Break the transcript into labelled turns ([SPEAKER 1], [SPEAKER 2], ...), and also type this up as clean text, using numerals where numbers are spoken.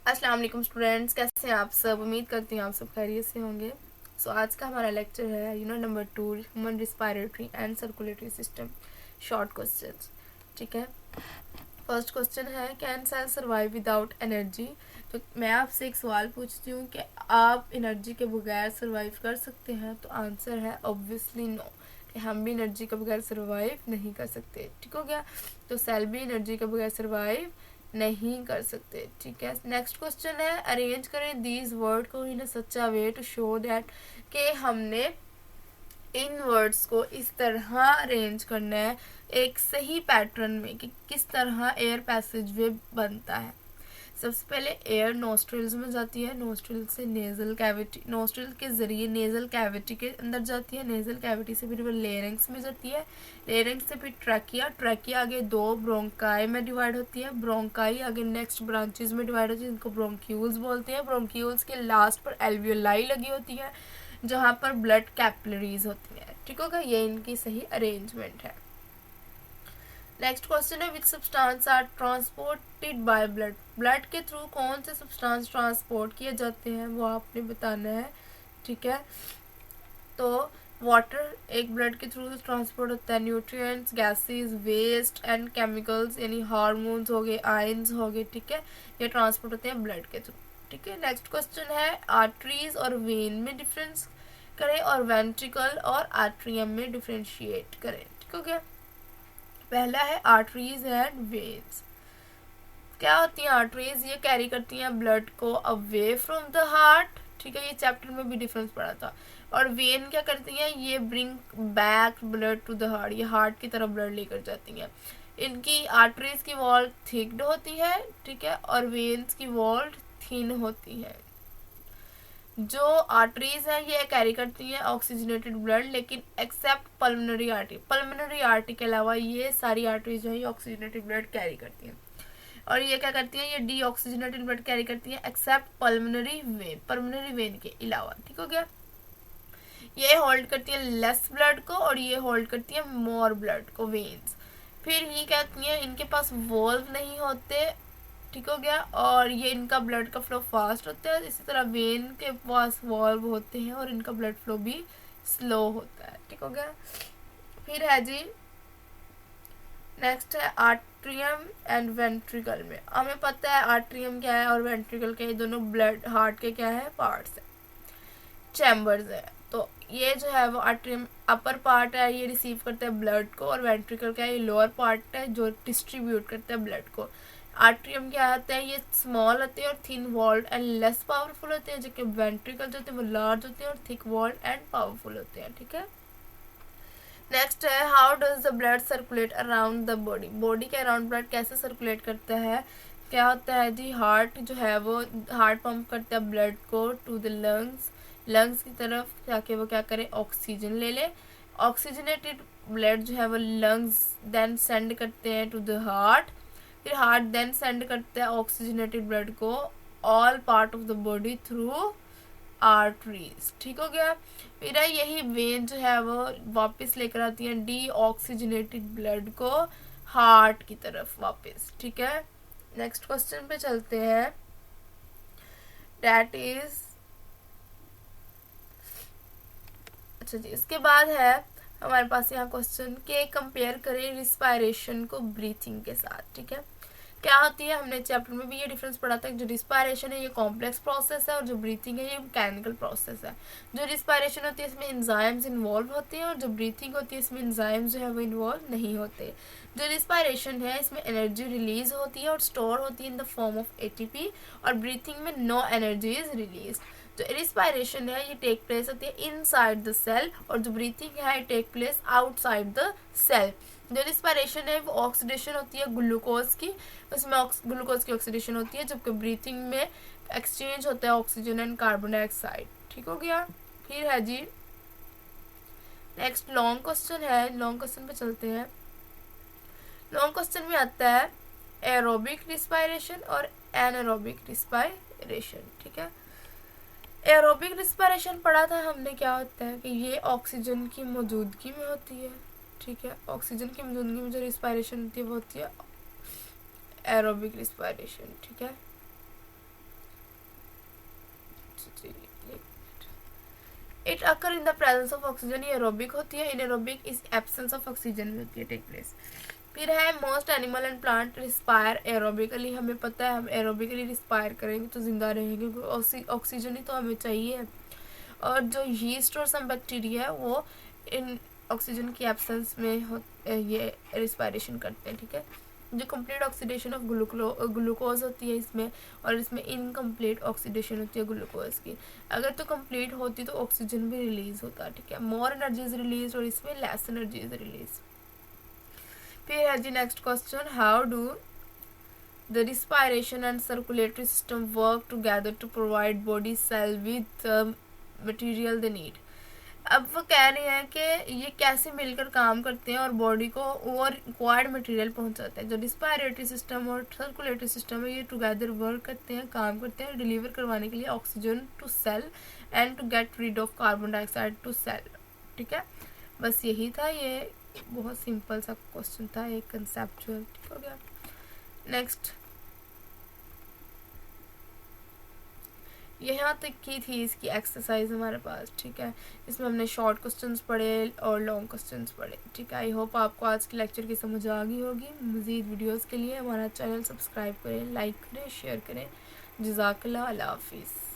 [SPEAKER 1] अस्सलाम वालेकुम स्टूडेंट्स, कैसे हैं आप सब। उम्मीद करती हूँ आप सब खैरियत से होंगे। आज का हमारा लेक्चर है number 2, human respiratory and circulatory system, short questions. ठीक है, फर्स्ट क्वेश्चन है, can sell survive without energy. तो मैं आपसे एक सवाल पूछती हूँ कि आप एनर्जी के बगैर सर्वाइव कर सकते हैं। तो आंसर है ऑब्वियसली नो, कि हम भी एनर्जी के बगैर सर्वाइव नहीं कर सकते। ठीक हो गया, तो सेल भी एनर्जी के बगैर सर्वाइव नहीं कर सकते। ठीक है, नेक्स्ट क्वेश्चन है, अरेंज करें दीज वर्ड को इन सच अ वे टू शो दैट, कि हमने इन वर्ड्स को इस तरह अरेंज करना है एक सही पैटर्न में कि किस तरह एयर पैसेज वे बनता है। सबसे पहले एयर नोस्ट्रिल्स में जाती है, नोस्ट्रिल से नेजल कैविटी, नोस्ट्रिल के जरिए नेजल कैविटी के अंदर जाती है, नेजल कैविटी से फिर वो लेरिंग्स में जाती है, लेरिंग्स से फिर ट्रैकिया, ट्रैकिया आगे दो ब्रोंकाई में डिवाइड होती है, ब्रोंकाई आगे नेक्स्ट ब्रांचेस में डिवाइड होती है जिनको ब्रोंक्यूल्स बोलते हैं। ब्रोंक्यूल्स के लास्ट पर एल्वियोलाई लगी होती है जहाँ पर ब्लड कैपिलरीज होती है। ठीक होगा, ये इनकी सही अरेंजमेंट है। नेक्स्ट क्वेश्चन है, which substance are transported by blood. Blood के थ्रू कौन से सब्सटेंस ट्रांसपोर्ट किए जाते हैं वो आपने बताना है। ठीक है, तो वाटर एक ब्लड के थ्रू ट्रांसपोर्ट होता है, nutrients, gases, waste and chemicals यानी हार्मोन्स हो गए, आयंस हो गए। ठीक है, ये ट्रांसपोर्ट होते हैं ब्लड के थ्रू। ठीक है, नेक्स्ट क्वेश्चन है, आर्टरीज और वेन में डिफरेंस करें और वेंट्रिकल और आर्ट्रियम में डिफ्रेंशिएट करें। ठीक हो गया, पहला है आर्टरीज एंड वेन्स। क्या होती हैं आर्टरीज? ये कैरी करती हैं ब्लड को अवे फ्रॉम द हार्ट। ठीक है, ये चैप्टर में भी डिफरेंस पड़ा था। और वेन क्या करती हैं? ये bring back blood to the heart, ये हार्ट की तरफ ब्लड लेकर जाती हैं। इनकी आर्टरीज की वॉल थिक्ड होती है, ठीक है, और वेन्स की वॉल थिन होती है। जो आर्टरीज है ये कैरी करती हैं ऑक्सीजनेटेड ब्लड, लेकिन accept pulmonary artery, pulmonary artery के अलावा ये सारी आर्टरीज जो है ये ऑक्सीजनेटेड ब्लड कैरी करती हैं। और ये क्या करती हैं? ये डी ऑक्सीजनेटेड ब्लड कैरी करती हैं accept pulmonary vein, pulmonary vein के अलावा। ठीक हो गया, ये होल्ड करती है लेस ब्लड को और ये होल्ड करती है मोर ब्लड को, वेन्स। फिर ये कहती हैं इनके पास वॉल्व नहीं होते। ठीक हो गया, और ये इनका ब्लड का फ्लो फास्ट होता है, इसी तरह वेन के पास वॉल्व होते हैं और इनका ब्लड फ्लो भी स्लो होता है। ठीक हो गया, फिर है जी नेक्स्ट है आर्ट्रियम एंड वेंट्रिकल में। हमें पता है आर्ट्रियम क्या है और वेंट्रिकल क्या है, दोनों ब्लड हार्ट के क्या है, पार्ट्स है, चैम्बर्स है। तो ये जो है वो आर्ट्रियम अपर पार्ट है, ये रिसीव करता है ब्लड को, और वेंट्रिकल क्या है, ये लोअर पार्ट है जो डिस्ट्रीब्यूट करता है ब्लड को। आर्ट्रियम क्या होता है? ये स्मॉल होते हैं और thin walled and less powerful होते हैं, जबकि वेंट्रिकल जो होते हैं वो लार्ज होते हैं और थिक वॉल्ड एंड पावरफुल होते हैं। ठीक है, नेक्स्ट है, how does the blood circulate around the body. Body के अराउंड ब्लड कैसे सर्कुलेट करता है? क्या होता है जी, हार्ट जो है वो हार्ट पंप करता है ब्लड को टू द लंग्स, लंग्स की तरफ, ताकि वो क्या करे, ऑक्सीजन ले ले। ऑक्सीजनेटेड ब्लड जो है वो लंग्स देन सेंड करते हैं टू द हार्ट, फिर हार्ट देन सेंड करता है ऑक्सीजनेटेड ब्लड को all part of the body through arteries. ठीक हो गया, फिर यही वेन जो है वो वापस लेकर आती है डी ऑक्सीजनेटेड ब्लड को हार्ट की तरफ वापस। ठीक है, नेक्स्ट क्वेश्चन पे चलते हैं, दैट इज, अच्छा जी, इसके बाद है हमारे पास यहाँ क्वेश्चन के कंपेयर करें रिस्पायरेशन को ब्रीथिंग के साथ। ठीक है, क्या होती है, हमने चैप्टर में भी ये डिफरेंस पढ़ा था, जो रिस्पायरेशन है ये कॉम्प्लेक्स प्रोसेस है और जो ब्रीथिंग है ये मैकेनिकल प्रोसेस है। जो रिस्पायरेशन होती है इसमें एंजाइम्स इन्वॉल्व होते हैं और जो ब्रीथिंग होती है इसमें एंजाइम्स जो है वो इन्वॉल्व नहीं होते। जो रिस्पायरेशन है इसमें एनर्जी रिलीज होती है और स्टोर होती है in the form of ATP, और ब्रीथिंग में नो एनर्जी इज रिलीज। जो रिस्पायरेशन है ये टेक प्लेस होती है इनसाइड द सेल और जो ब्रीथिंग है take place outside the cell. जो रिस्पायरेशन है वो ऑक्सीडेशन होती है ग्लूकोज की, उसमें ग्लूकोज की ऑक्सीडेशन होती है, जबकि ब्रीथिंग में एक्सचेंज होता है ऑक्सीजन एंड कार्बन डाइऑक्साइड। ठीक हो गया, फिर है जी नेक्स्ट लॉन्ग क्वेश्चन है, लॉन्ग क्वेश्चन पे चलते हैं। लॉन्ग क्वेश्चन में आता है एरोबिक रिस्पायरेशन और एनारोबिक रिस्पायरेशन। ठीक है, एरोबिक रिस्पायरेशन पढ़ा था हमने, क्या होता है कि ये ऑक्सीजन की मौजूदगी में होती है। ठीक है, ऑक्सीजन की मौजूदगी में जो रिस्पायरेशन होती है वो होती है एरोबिक रिस्पायरेशन। ठीक है, it occur in the presence of oxygen, ये एरोबिक होती है, इनएरोबिक इस एब्सेंस ऑफ ऑक्सीजन में होती है, टेक प्लेस। फिर है most animal and plant respire aerobically, हमें पता है हम एरोबिकली रिस्पायर करेंगे तो जिंदा रहेंगे क्योंकि ऑक्सीजन ही तो हमें चाहिए। और जो यीस्ट और सम बैक्टीरिया है वो इन ऑक्सीजन की एब्सेंस में ये रिस्पायरेशन करते हैं, ठीक है। जो कंप्लीट ऑक्सीडेशन ऑफ ग्लूकोज होती है इसमें, और इसमें इनकम्प्लीट ऑक्सीडेशन होती है ग्लूकोज की। अगर तो कंप्लीट होती तो ऑक्सीजन भी रिलीज होता, ठीक है। मोर एनर्जी इज रिलीज और इसमें लेस एनर्जी इज रिलीज। फिर है जी next question, how do the respiration and circulatory system work together to provide body cell with material they need. अब वो कह रहे हैं कि ये कैसे मिलकर काम करते हैं और बॉडी को और रिक्वायर्ड मटेरियल पहुंचाते हैं। जो रिस्पायरेटरी सिस्टम और सर्कुलेटरी सिस्टम है ये टुगेदर वर्क करते हैं, काम करते हैं डिलीवर करवाने के लिए oxygen to cell and to get rid of carbon dioxide to cell, ठीक है। बस यही था, ये बहुत सिंपल सा क्वेश्चन था, एक कंसेप्चुअल, ठीक हो गया। नेक्स्ट यहाँ तक की थी इसकी एक्सरसाइज हमारे पास, ठीक है। इसमें हमने शॉर्ट क्वेश्चंस पढ़े और लॉन्ग क्वेश्चंस पढ़े, ठीक है। आई होप आपको आज के लेक्चर की समझ आ गई होगी। मज़ीद वीडियोस के लिए हमारा चैनल सब्सक्राइब करें, लाइक करें, शेयर करें। जज़ाकल्लाह, अल्लाह हाफिज़।